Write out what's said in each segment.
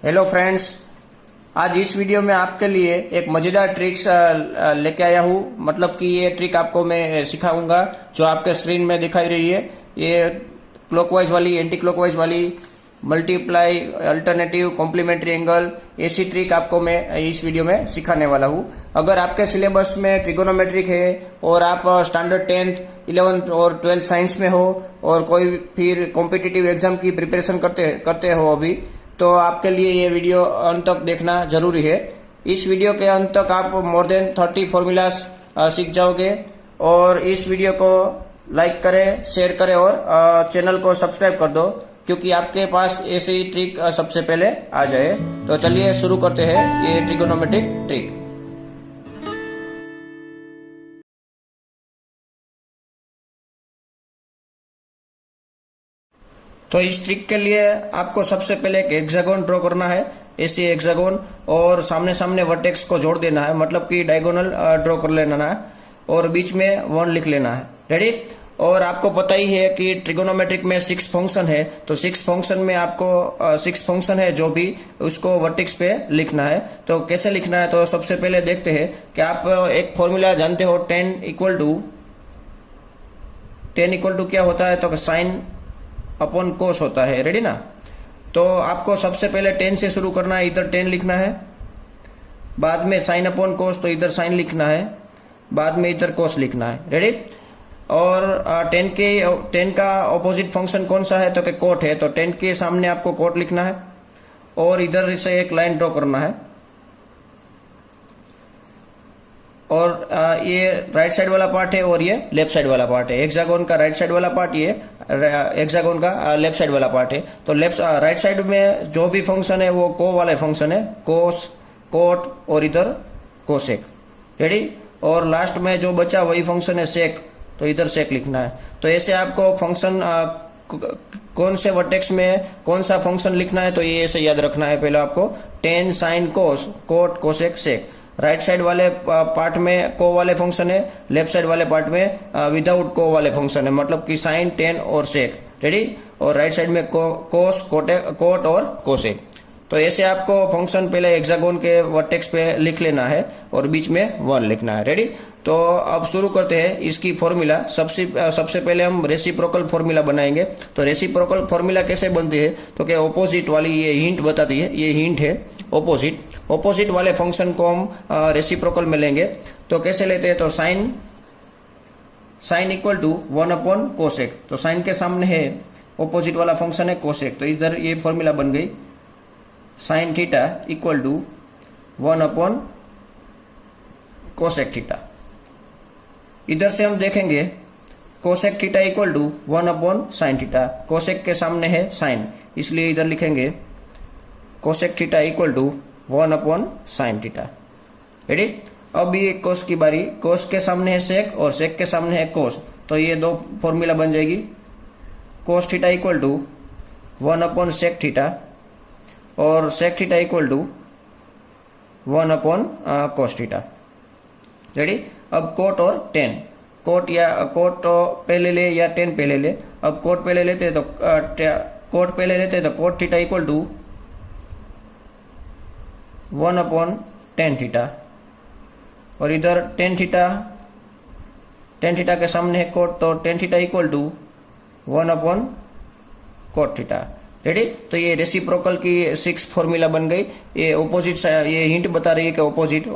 Hello friends, आज इस video में आपके लिए एक मजेदार ट्रिक्स लेके आया हूँ। मतलब कि ये ट्रिक आपको मैं सिखाऊंगा जो आपके स्क्रीन में दिखाई रही है। ये क्लॉकवाइज वाली, एंटी क्लॉकवाइज वाली, मल्टीप्लाई, अल्टरनेटिव, कॉम्प्लीमेंट्री एंगल, ऐसी ट्रिक आपको मैं इस वीडियो में सिखाने वाला हूँ। अगर आपके सिलेबस में ट्रिगोनोमेट्रिक है और आप स्टैंडर्ड 10th, 11th और 12th साइंस में हो और कोई फिर कॉम्पिटिटिव एग्जाम की प्रिपरेशन करते हो अभी, तो आपके लिए ये वीडियो अंत तक देखना जरूरी है। इस वीडियो के अंत तक आप मोर देन 30 फॉर्मूलाज सीख जाओगे। और इस वीडियो को लाइक करें, शेयर करें और चैनल को सब्सक्राइब कर दो, क्योंकि आपके पास ऐसी ट्रिक सबसे पहले आ जाए। तो चलिए शुरू करते हैं ये ट्रिगोनोमेट्रिक ट्रिक। तो इस ट्रिक के लिए आपको सबसे पहले एक हेक्सागोन ड्रॉ करना है, ऐसी हेक्सागोन, और सामने सामने वर्टेक्स को जोड़ देना है, मतलब कि डायगोनल ड्रॉ कर लेना है और बीच में 1 लिख लेना है। रेडी? और आपको पता ही है कि ट्रिगोनोमेट्रिक में 6 फंक्शन है, तो 6 फंक्शन में आपको 6 फंक्शन है जो भी, उसको वर्टेक्स पे लिखना है। तो कैसे लिखना है, तो सबसे पहले देखते हैं कि आप एक फॉर्मूला जानते हो, 10 इक्वल टू क्या होता है, तो साइन अपॉन कोस होता है। रेडी ना? तो आपको सबसे पहले 10 से शुरू करना है, इधर 10 लिखना है, बाद में साइन अपॉन कोस, तो इधर साइन लिखना है, बाद में इधर कोस लिखना है। रेडी? और 10 का ऑपोजिट फंक्शन कौन सा है, तो कि कोट है, तो 10 के सामने आपको कोट लिखना है और इधर से एक लाइन ड्रॉ करना है। और ये राइट साइड वाला पार्ट है और ये लेफ्ट साइड वाला पार्ट है। हेक्सागोन का राइट साइड वाला पार्ट, ये हेक्सागोन का लेफ्ट साइड वाला पार्ट है। तो राइट साइड में जो भी फंक्शन है वो को वाले फंक्शन है, कोस, कोट और इधर कोसेक। रेडी? और लास्ट में जो बचा वही फंक्शन है सेक, तो इधर सेक लिखना है। तो ऐसे आपको फंक्शन कौन से वर्टेक्स में कौन सा फंक्शन लिखना है, तो ये ऐसे याद रखना है। पहले आपको 10 साइन कोस, कोट, कोसेक, सेक। राइट साइड वाले पार्ट में को वाले फंक्शन है, लेफ्ट साइड वाले पार्ट में विदाउट को वाले फंक्शन है, मतलब कि साइन, 10 और सेक। रेडी? और राइट साइड में कोस, कोट और कोसेक। तो ऐसे आपको फंक्शन पहले हेक्सागोन के वर्टेक्स पे लिख लेना है और बीच में 1 लिखना है। रेडी? तो अब शुरू करते हैं इसकी फॉर्मूला। सबसे पहले हम रेसिप्रोकल फॉर्मूला बनाएंगे। तो रेसिप्रोकल फॉर्मूला कैसे बनती है, तो क्या ऑपोजिट वाली ये हिंट बताती है, ये हिंट है ऑपोजिट वाले फंक्शन को हम रेसिप्रोकल में लेंगे। तो कैसे लेते हैं, तो sine equal to 1 upon cosec. तो साइन के सामने है ऑपोजिट वाला फंक्शन है कोसेक, तो इधर ये फॉर्मूला बन गई, sine theta equal to 1 upon cosec theta. इधर से हम देखेंगे cosec theta equal to 1 upon sine theta. Cosec के सामने है साइन, इसलिए इधर लिखेंगे cosec theta equal to 1 upon sine theta. Ready? अब ये कोस की बारी, कोस के सामने है सेक और सेक के सामने है कोस, तो ये दो फॉर्मूला बन जाएगी, cos theta equal to 1 upon sec theta और sec theta equal to 1 upon cos theta. Ready? अब कोट और 10, कोट तो पहले ले या 10 पहले ले। अब कोट पहले लेते तो cot theta equal to 1 upon 10 theta और इधर 10 थीटा के सामने है कोट, तो 10 theta equal to 1 upon cot theta. Ready? तो ये रेसिप्रोकल की 6 फॉर्मूला बन गई। ये ऑपोजिट, ये हिंट बता रही है कि ऑपोजिट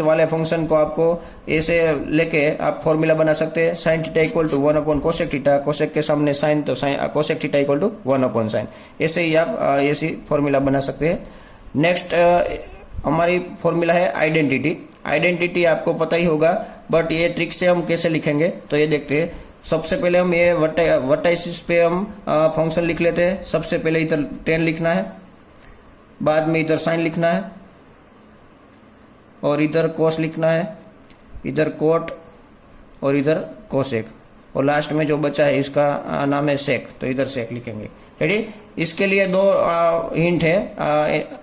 वाले फंक्शन को आपको ऐसे लेके आप फॉर्मूला बना सकते हैं। Sine theta equal to 1 upon cosec theta, cosec के सामने साइन, तो sine cosec theta equal to 1 upon sine. ऐसे ही आप ऐसी फॉर्मूला बना सकते हैं। नेक्स्ट हमारी फॉर्मूला है आइडेंटिटी आपको पता ही होगा, बट ये ट्रिक से हम कैसे लिखेंगे, तो ये देखते हैं। सबसे पहले हम ये वर्टाइसिस पे हम फंक्शन लिख लेते हैं। सबसे पहले इधर 10 लिखना है, बाद में इधर साइन लिखना है और इधर कोस लिखना है, इधर कोट और इधर कोसेक, और लास्ट में जो बचा है इसका नाम है सेक, तो इधर सेक लिखेंगे। रेडी? इसके लिए दो हिंट है,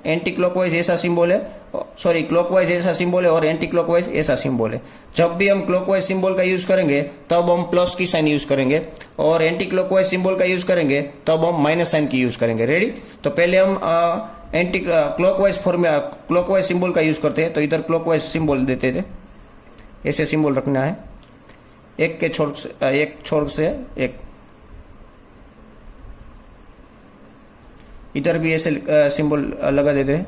एंटी क्लॉकवाइज ऐसा सिंबल है, सॉरी क्लॉकवाइज ऐसा सिंबल है और एंटी क्लॉकवाइज ऐसा सिंबल है। जब भी हम क्लॉकवाइज सिंबल का यूज करेंगे तब हम प्लस की साइन यूज करेंगे, और एंटी क्लॉकवाइज सिंबल का यूज करेंगे तब हम माइनस साइन की यूज करेंगे। रेडी? तो पहले हम anti clockwise formula clockwise symbol का यूज करते हैं, तो इधर क्लॉकवाइज सिंबल देते थे, ऐसे सिंबल रखना है, एक छोर से एक, इधर भी ऐसे सिंबल लगा देते हैं।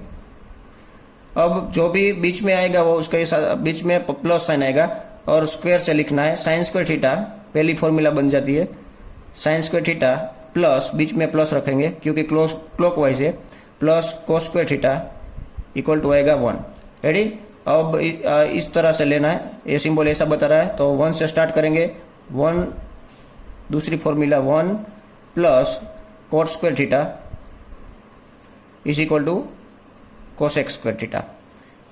अब जो भी बीच में आएगा वो उसके बीच में प्लस साइन आएगा और स्क्वायर से लिखना है साइन स्क्वायर थीटा, पहली फॉर्मूला बन जाती है साइन स्क्वायर थीटा प्लस, बीच में प्लस रखेंगे क्योंकि क्लॉकवाइज है, plus cos square theta equal to आएगा 1। रेडी। अब इस तरह से लेना है, ये सिंबल ऐसा बता रहा है, तो 1 से स्टार्ट करेंगे, 1 दूसरी formula 1 plus cos square theta is equal to cosec square theta.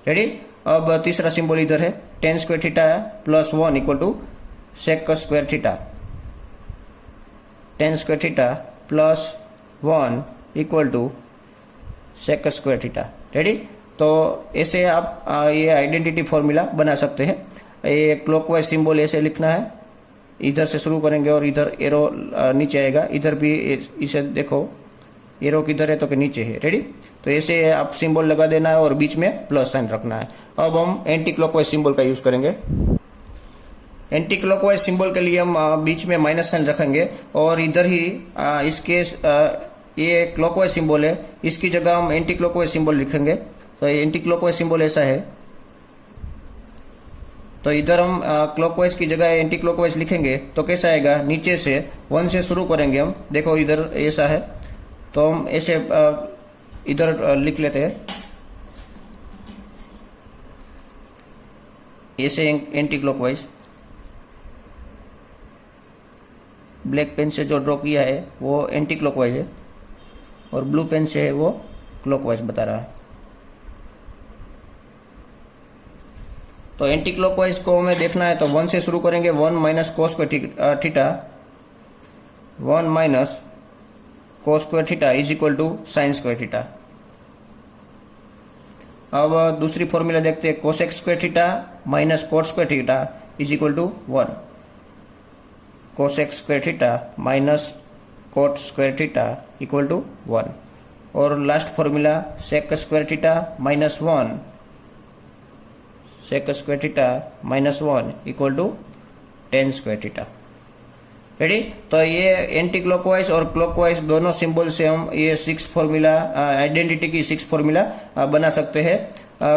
Ready. अब तीसरा सिंबल इधर है tan square theta plus 1 equal to sec square theta, tan square theta plus 1 equal to sec square theta. Ready. तो ऐसे आप ये identity formula बना सकते हैं। ये क्लॉकवाइज सिंबल ऐसे लिखना है, इधर से शुरू करेंगे और इधर एरो नीचे आएगा, इधर भी इसे देखो एरो किधर है तो कि नीचे है। रेडी। तो ऐसे आप सिंबल लगा देना है और बीच में प्लस साइन रखना है। अब हम एंटी क्लॉकवाइज सिंबल का यूज करेंगे। एंटी क्लॉकवाइज सिंबल के लिए हम बीच में माइनस साइन रखेंगे और इधर ही इसके ये क्लॉकवाइज सिंबल है, इसकी जगह हम एंटी क्लॉकवाइज सिंबल लिखेंगे। तो ये एंटी क्लॉकवाइज सिंबल ऐसा है, तो इधर हम क्लॉकवाइज की जगह एंटी क्लॉकवाइज लिखेंगे तो कैसा आएगा, नीचे से 1 से शुरू करेंगे हम, देखो इधर ऐसा है, तो हम ऐसे इधर लिख लेते हैं, ऐसे एंटी क्लॉकवाइज। ब्लैक पेन से जो ड्रॉ किया है वो एंटी क्लॉकवाइज है और ब्लू पेन से है वो क्लॉकवाइज बता रहा है। तो एंटी क्लॉकवाइज को हमें देखना है तो 1 से शुरू करेंगे, 1 minus cos square theta, 1 minus cos square theta is equal to sine square theta. अब दूसरी फॉर्मूला देखते हैं, cosec square theta minus cot square theta is equal to 1, cosec square theta minus cot square theta equal to 1। और last formula sec square theta minus 1, sec square theta minus 1 equal to tan square theta. Ready. तो ये anticlockwise और clockwise दोनों symbol से हम ये 6 formula identity की 6 formula बना सकते हैं।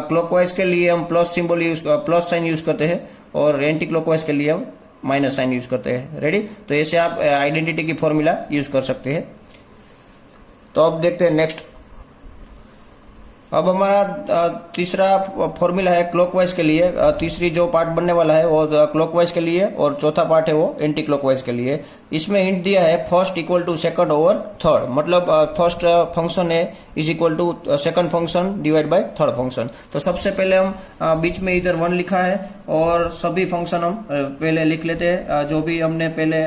क्लॉकवाइज के लिए हम प्लस साइन यूज करते हैं और एंटी क्लॉकवाइज के लिए हम माइनस साइन यूज करते हैं। रेडी। तो ऐसे आप आइडेंटिटी की फॉर्मूला यूज कर सकते हैं। तो अब देखते हैं नेक्स्ट। अब हमारा तीसरा फॉर्मूला है क्लॉकवाइज के लिए, तीसरी जो पार्ट बनने वाला है वो क्लॉकवाइज के लिए और चौथा पार्ट है वो एंटी क्लॉकवाइज के लिए। इसमें हिंट दिया है first equal to second over third, मतलब फर्स्ट फंक्शन है is equal to second function divide by third function. तो सबसे पहले हम बीच में इधर 1 लिखा है और सभी फंक्शन हम पहले लिख लेते हैं जो भी हमने पहले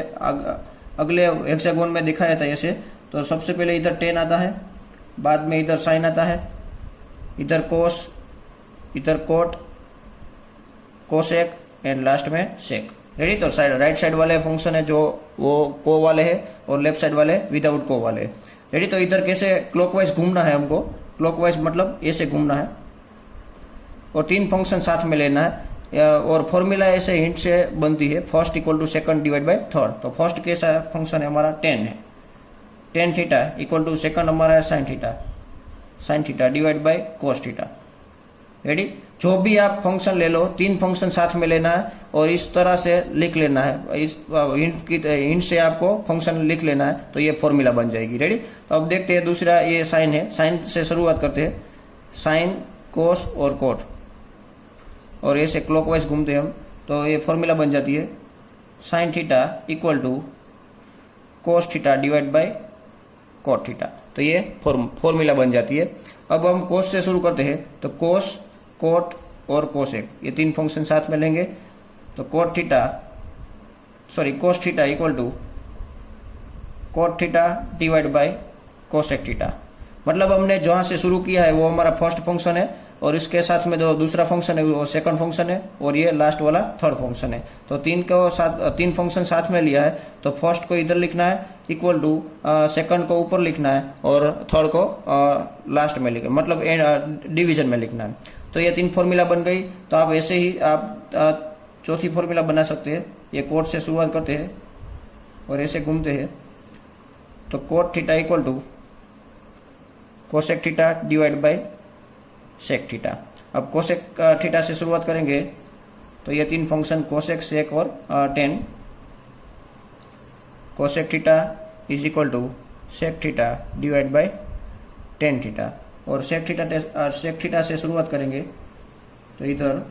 अगले हेक्सागोन में दिखाया था ऐसे। तो सबसे पहले इधर 10 आता है, बाद में इधर साइन आता है, इधर कोस, इधर कोट, कोसेक एंड लास्ट में सेक। रेडी। तो राइट साइड वाले फंक्शन है जो वो को वाले है और लेफ्ट साइड वाले विदाउट को वाले। रेडी। तो इधर कैसे क्लॉकवाइज घूमना है हमको, क्लॉकवाइज मतलब ऐसे घूमना है और 3 फंक्शन साथ में लेना है और फॉर्मूला ऐसे हिंट से बनती है, first equal to second divide by third. तो फर्स्ट कैसा फंक्शन है हमारा 10 है, tan theta equal to second हमारा है sine theta divide by cos theta. Ready. जो भी आप फंक्शन ले लो 3 फंक्शन साथ में लेना है और इस तरह से लिख लेना है, इस हिंट से आपको फंक्शन लिख लेना है तो ये फॉर्मूला बन जाएगी। रेडी। तो अब देखते हैं दूसरा, ये साइन है, साइन से शुरुआत करते हैं, साइन कोस और कोट और ऐसे क्लॉकवाइज घूमते हैं हम तो ये फॉर्मूला बन जाती है sine theta equal to cos theta divide by cot theta. तो ये फॉर्मूला बन जाती है। अब हम कोस से शुरू करते हैं तो कोस, कोट और कोसेक ये 3 फंक्शन साथ में लेंगे तो cos theta equal to cot theta divide by cosec theta. मतलब हमने जहां से शुरू किया है वो हमारा फर्स्ट फंक्शन है और इसके साथ में जो दूसरा फंक्शन है वो सेकंड फंक्शन है और ये लास्ट वाला थर्ड फंक्शन है। तो तीन फंक्शन साथ में लिया है, तो फर्स्ट को इधर लिखना है इक्वल टू सेकंड को ऊपर लिखना है और थर्ड को लास्ट में लिखना, मतलब डिवीजन में लिखना है। तो ये 3 फॉर्मूला बन गई। तो आप ऐसे ही आप चौथी फॉर्मूला बना सकते हैं। ये कोट से शुरुआत करते हैं और ऐसे घूमते हैं, तो cot theta equal to cosec theta divide by sec theta. अब कोसेक थीटा से शुरुआत करेंगे तो ये 3 फंक्शन कोसेक, सेक और tan. Cosec theta is equal to sec theta divide by tan theta, और सेक थीटा से शुरुआत करेंगे तो इधर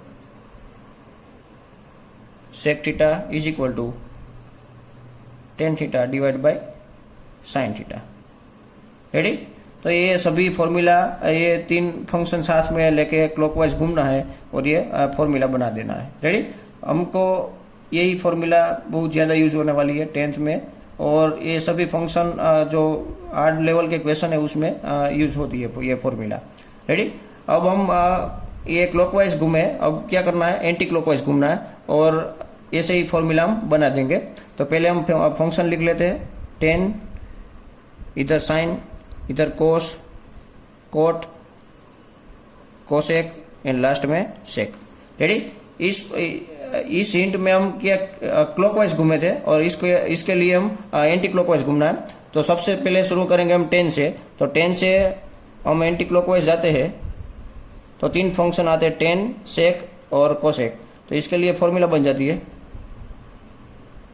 sec theta is equal to tan theta divide by sine theta. Ready? तो ये सभी फॉर्मूला, ये 3 फंक्शन साथ में लेके क्लॉकवाइज घूमना है और ये फॉर्मूला बना देना है। रेडी? हमको यही फॉर्मूला बहुत ज़्यादा यूज होने वाली है 10th में, और ये सभी फंक्शन जो 8 लेवल के क्वेश्चन है उसमें यूज होती है ये फॉर्मूला। रेडी? अब हम ये क्लॉकवाइज घूमे, अब क्या करना है, एंटी क्लॉकवाइज घूमना है और ऐसे ही फॉर्मूला हम बना देंगे। तो पहले हम फंक्शन लिख लेते हैं 10, इधर साइन, इधर कोस, कोट, कोसेक एंड लास्ट में सेक। रेडी? इस हिंट में हम क्या क्लॉकवाइज घूमे थे और इसके लिए हम एंटी क्लॉकवाइज घूमना है। तो सबसे पहले शुरू करेंगे हम 10 से। तो 10 से हम एंटी क्लॉकवाइज जाते हैं तो 3 फंक्शन आते हैं 10, सेक और कोसेक। तो इसके लिए फॉर्मूला बन जाती है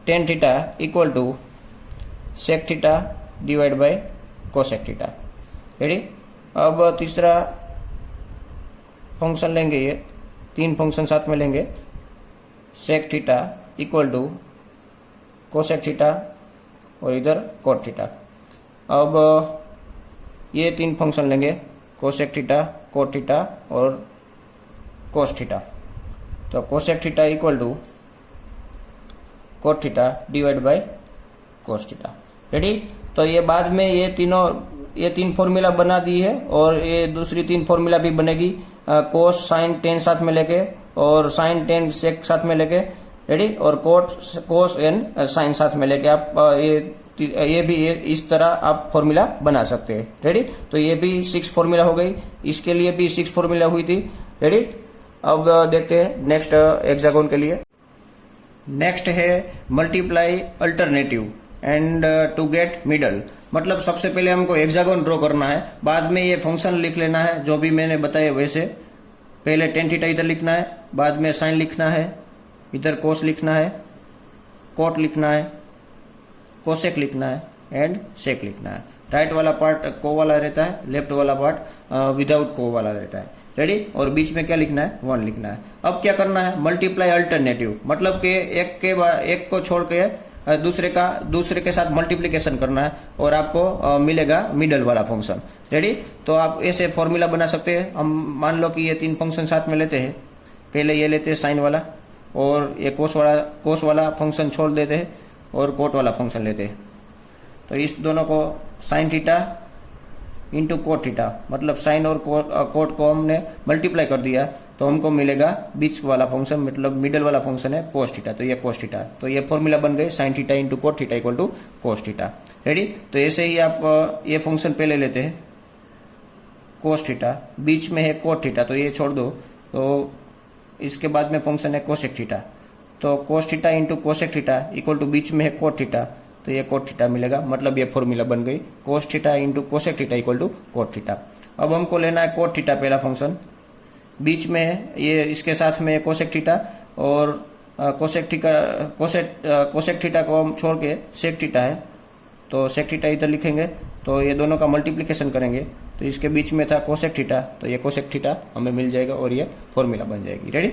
tan theta equal to sec theta divide by cosec theta. Ready? अब तीसरा फंक्शन लेंगे, ये 3 फंक्शन साथ में लेंगे, sec theta equal to cosec theta और इधर कोट थीटा। अब ये 3 फंक्शन लेंगे, कोसेक थीटा, कोट थीटा और कोस थीटा। तो cosec theta equal to cot theta divide by cos theta. Ready? तो ये बाद में ये 3 फॉर्मूला बना दी है और ये दूसरी 3 फॉर्मूला भी बनेगी, कोस साइन 10 साथ में लेके और साइन 10 सेक साथ में लेके। रेडी? और कोस एंड साइन साथ में लेके आप ये भी इस तरह आप फॉर्मूला बना सकते हैं। रेडी? तो ये भी 6 फॉर्मूला हो गई, इसके लिए भी 6 फॉर्मूला हुई थी। रेडी? अब देखते हैं नेक्स्ट हेक्सागोन के लिए। नेक्स्ट है multiply alternative end to get middle. मतलब सबसे पहले हमको हेक्सागोन ड्रॉ करना है, बाद में ये फंक्शन लिख लेना है जो भी मैंने बताया वैसे। पहले टेन थीटा इधर लिखना है, बाद में साइन लिखना है, इधर कोस लिखना है, कोट लिखना है, कोसेक लिखना है एंड सेक लिखना है। राइट वाला पार्ट को वाला रहता है, लेफ्ट वाला पार्ट विदाउट को वाला रहता है। रेडी? और बीच में क्या लिखना है, 1 लिखना है। अब क्या करना है, मल्टीप्लाई अल्टरनेटिव, मतलब कि एक को छोड़ के दूसरे के साथ मल्टीप्लिकेशन करना है और आपको मिलेगा मिडल वाला फंक्शन। रेडी? तो आप ऐसे फॉर्मूला बना सकते हैं। हम मान लो कि ये 3 फंक्शन साथ में लेते हैं, पहले ये लेते हैं साइन वाला और ये कोस वाला फंक्शन छोड़ देते हैं और कोट वाला फंक्शन लेते हैं। तो इस दोनों को sign theta into cot theta, मतलब साइन और कोट को हमने मल्टीप्लाई कर दिया तो हमको मिलेगा बीच वाला फंक्शन, मतलब मिडल वाला फंक्शन है कोस थीटा। तो ये कोस थीटा, तो ये फॉर्मूला बन गई sine theta into cot theta equal to cos theta. Ready? तो ऐसे ही आप ये फंक्शन पहले लेते हैं कोस थीटा, बीच में है कोट थीटा तो ये छोड़ दो, तो इसके बाद में फंक्शन है कोसेक थीटा। तो cos theta into cosec theta equal to बीच में है कोट थीटा, तो ये कोट थीटा मिलेगा, मतलब ये फॉर्मूला बन गई cos theta into cosec theta equal to cot theta. अब हमको लेना है कोट थीटा पहला फंक्शन, बीच में है ये, इसके साथ में कोसेक थीटा और कोसेक थीटा को हम छोड़ के सेक थीटा है तो सेक थीटा इधर लिखेंगे। तो ये दोनों का मल्टीप्लिकेशन करेंगे तो इसके बीच में था कोसेक थीटा, तो ये कोसेक थीटा हमें मिल जाएगा और ये फॉर्मूला बन जाएगी। रेडी?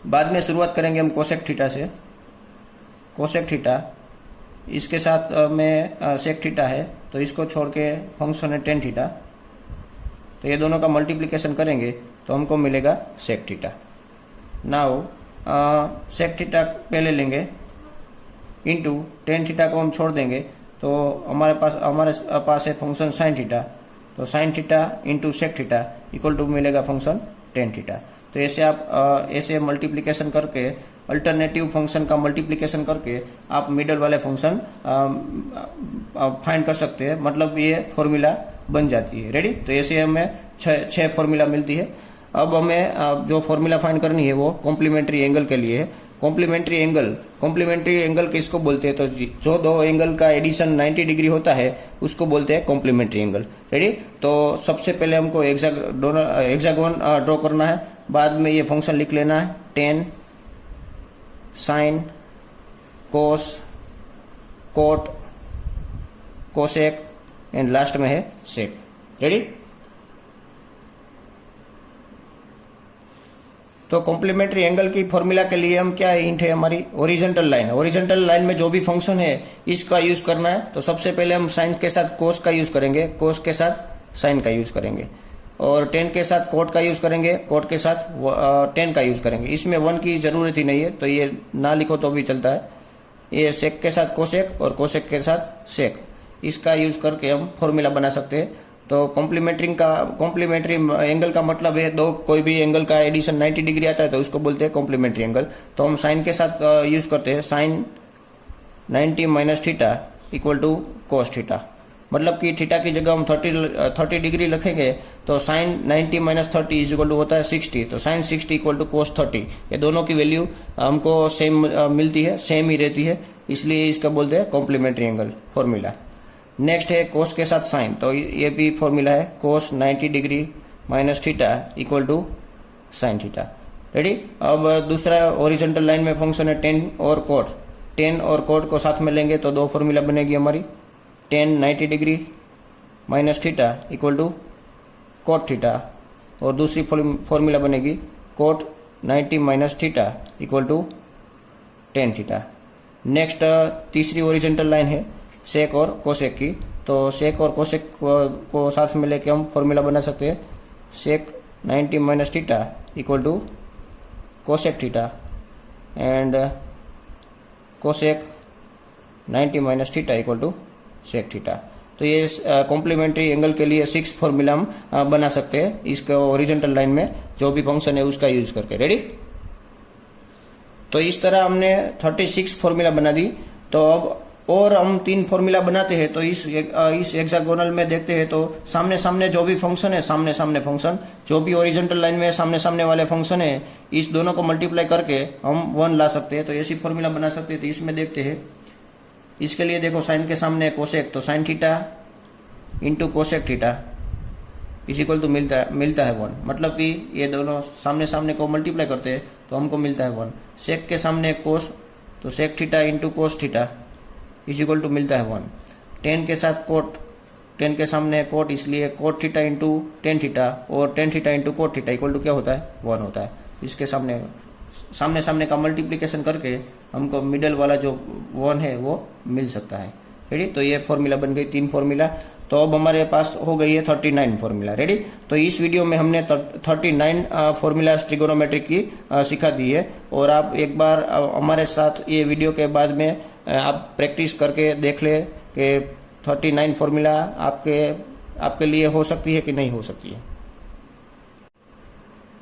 बाद में शुरुआत करेंगे हम कोसेक थीटा से। कोसेक थीटा इसके साथ में सेक थीटा है तो इसको छोड़ के फंक्शन है टेन थीटा, तो ये दोनों का मल्टीप्लिकेशन करेंगे तो हमको मिलेगा sec theta. Now sec theta पहले लेंगे इंटू टेन थीटा को हम छोड़ देंगे तो हमारे पास है फंक्शन साइन थीटा, तो sine theta into sec theta equal to मिलेगा फंक्शन टेन थीटा। तो ऐसे आप ऐसे मल्टीप्लिकेशन करके, अल्टरनेटिव फंक्शन का मल्टीप्लिकेशन करके आप मिडल वाले फंक्शन फाइंड कर सकते हैं, मतलब ये फॉर्मूला बन जाती है। रेडी? तो ऐसे हमें छह फॉर्मूला मिलती है। अब हमें जो फॉर्मूला फाइंड करनी है वो कॉम्प्लीमेंट्री एंगल के लिए है। कॉम्प्लीमेंट्री एंगल किसको बोलते हैं? तो जो दो एंगल का एडिशन 90 डिग्री होता है उसको बोलते हैं कॉम्प्लीमेंट्री एंगल। रेडी? तो सबसे पहले हमको हेक्सागोन ड्रॉ करना है, बाद में ये फंक्शन लिख लेना है, tan, sine, cos, cot, cosec and last में है सेक। रेडी? तो कॉम्प्लीमेंट्री एंगल की फॉर्मूला के लिए हम क्या हिंट है हमारी? Horizontal line. ओरिजेंटल लाइन में जो भी फंक्शन है इसका यूज करना है। तो सबसे पहले हम साइन के साथ कोस का यूज करेंगे, कोस के साथ साइन का यूज करेंगे, और टेन के साथ कोट का यूज करेंगे, कोट के साथ टेन का यूज करेंगे। इसमें वन की जरूरत ही नहीं है, तो ये ना लिखो तो भी चलता है। ये सेक के साथ कोसेक और कोसेक के साथ सेक, इसका यूज करके हम फॉर्मूला बना सकते हैं। तो कॉम्प्लीमेंट्री एंगल का मतलब है दो कोई भी एंगल का एडिशन 90 डिग्री आता है तो उसको बोलते हैं कॉम्प्लीमेंट्री एंगल। तो हम साइन के साथ यूज करते हैं, sine 90 minus theta equal to cos theta. मतलब कि थीटा की जगह हम 30 डिग्री रखेंगे तो sine 90 minus 30 is equal to होता है 60। तो साइन 60 इक्वल टू कोस 30। ये दोनों की वैल्यू हमको सेम मिलती है, सेम ही रहती है, इसलिए इसका बोलते हैं कॉम्प्लीमेंट्री एंगल फॉर्मूला। नेक्स्ट है कोस के साथ साइन। तो ये भी फॉर्मूला है, cos 90 degree minus theta equal to sine theta. Ready? अब दूसरा ओरिजेंटल लाइन में फंक्शन है टेन और कोट। टेन और कोट को साथ में लेंगे तो दो फॉर्मूला बनेगी हमारी, tan 90 degree minus theta equal to cot theta, और दूसरी फॉर्मूला बनेगी cot 90 minus theta equal to tan theta. Next तीसरी ओरिजेंटल लाइन है सेक और कोसेक की। तो सेक और कोसेक को साथ में लेके हम फॉर्मूला बना सकते हैं, sec 90 minus theta equal to cosec theta and cosec 90 minus theta equal to sec theta. तो ये कॉम्प्लीमेंट्री एंगल के लिए 6 फॉर्मूला हम बना सकते हैं इसका ओरिजेंटल लाइन में जो भी फंक्शन है उसका यूज करके। रेडी? तो इस तरह हमने 36 फॉर्मूला बना दी। तो अब और हम 3 फॉर्मूला बनाते हैं। तो इस हेक्सागोनल में देखते हैं तो सामने सामने जो भी फंक्शन है, सामने सामने फंक्शन, जो भी ओरिजेंटल लाइन में सामने सामने वाले फंक्शन है, इस दोनों को मल्टीप्लाई करके हम 1 ला सकते हैं। तो ऐसी फॉर्मूला बना सकते हैं। तो इसमें देखते हैं, इसके लिए देखो साइन के सामने कोसेक, तो sine theta into cosec theta is equal to मिलता है 1। मतलब कि ये दोनों सामने सामने को मल्टीप्लाई करते हैं तो हमको मिलता है 1। सेक के सामने कोस, तो sec theta into cos theta is equal to मिलता है 1। टेन के साथ कोट, टेन के सामने कोट, इसलिए cot theta into tan theta, और tan theta into cot theta equal to क्या होता है? 1 होता है। इसके सामने सामने का मल्टीप्लिकेशन करके हमको मिडल वाला जो 1 है वो मिल सकता है। रेडी? तो ये फॉर्मूला बन गई 3 फॉर्मूला। तो अब हमारे पास हो गई है 39 फॉर्मूला। रेडी? तो इस वीडियो में हमने 39 फॉर्मूला ट्रिगोनोमेट्रिक की सिखा दी है, और आप एक बार हमारे साथ ये वीडियो के बाद में आप प्रैक्टिस करके देख ले कि 39 फॉर्मूला आपके लिए हो सकती है कि नहीं हो सकती है।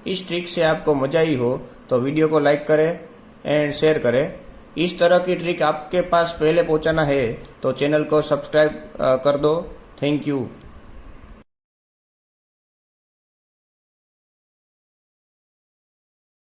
इस ट्रिक से आपको मजा ही हो तो वीडियो को लाइक करें एंड शेयर करें। इस तरह की ट्रिक आपके पास पहले पहुंचाना है तो चैनल को सब्सक्राइब कर दो। Thank you.